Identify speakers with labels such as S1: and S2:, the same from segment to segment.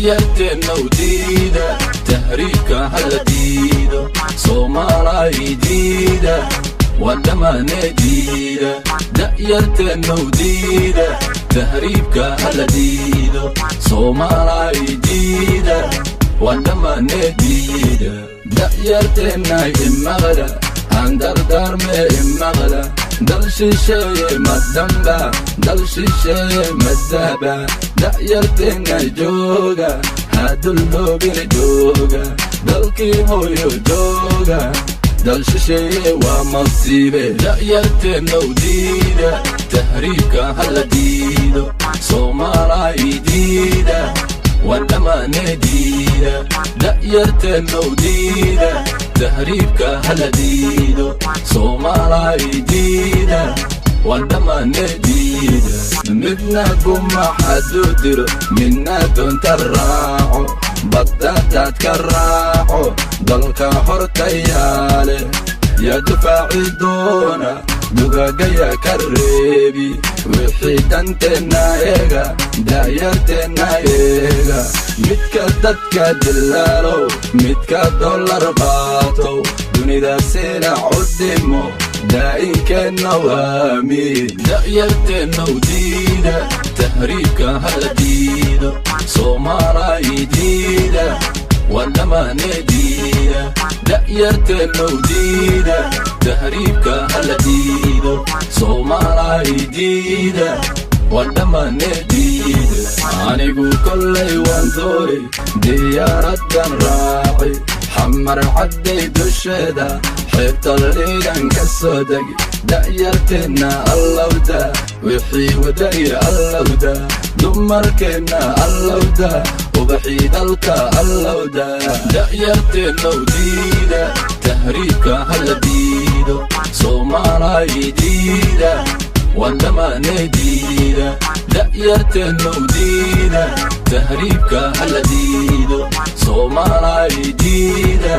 S1: da'yarteenna u diida tahriibka hala diido Soomaalay diida wadamane diida da'yarteenna u diida tahriibka hala diido Soomaalay diida wadamane diida da'yarteenna imaqla handardarme imaqla dal shisheeye madamba dal shisheeye madaba da'yarteenna jooga hadulloobina jooga dalkii hooyo jooga dal shisheeye waa masiibe da'yarteenna u diida tahriibka hala diido Soomaalay diida wadamane diida da'yarteenna u diida tahriibka hala diido Soomaalay diida wadamane diida midna kuma xadu diro midna doonta raaco baddaadaad ka raaco dalka hortayaale yaa dufaaci doona dugagaya ka reebi wixii danteenna eega da'yarteenna eega midka dadka dilaalow midka dollar baatow dunidaasina cudimo daa'inkeenna waa mid da'yarteenna u diida tahriibka hala diido Soomaalay diida wadamane diida da'yarteenna u diida tahriibka hala diido Soomaalay diida wadamane diida anigu kollay waan dooray diyaaraddan raacay xamar cadday dusheeda xeebta liigan ka soo degi da'yarteenna allowda wixii wadani allowda dumarkeenna allowda ubaxii dalka allowda da'yarteenna u diida tahriibka hala diido Soomaalay diida wadamane diida da'yarteenna u diida tahriibka hala diido Soomaalay diida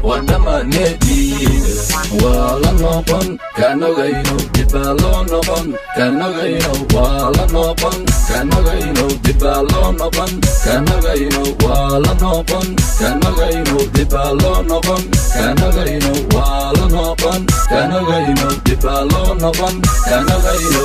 S1: wadamane diida waa la noqon kanogayno dibaa loo noqon kanogayno waa la noqon kanogayno dibaa loo noqon kanogayno waa la noqon kanogayno dibaa loo noqon kanogayno waa la noqon kanogayno dibaa loo noqon kanogayno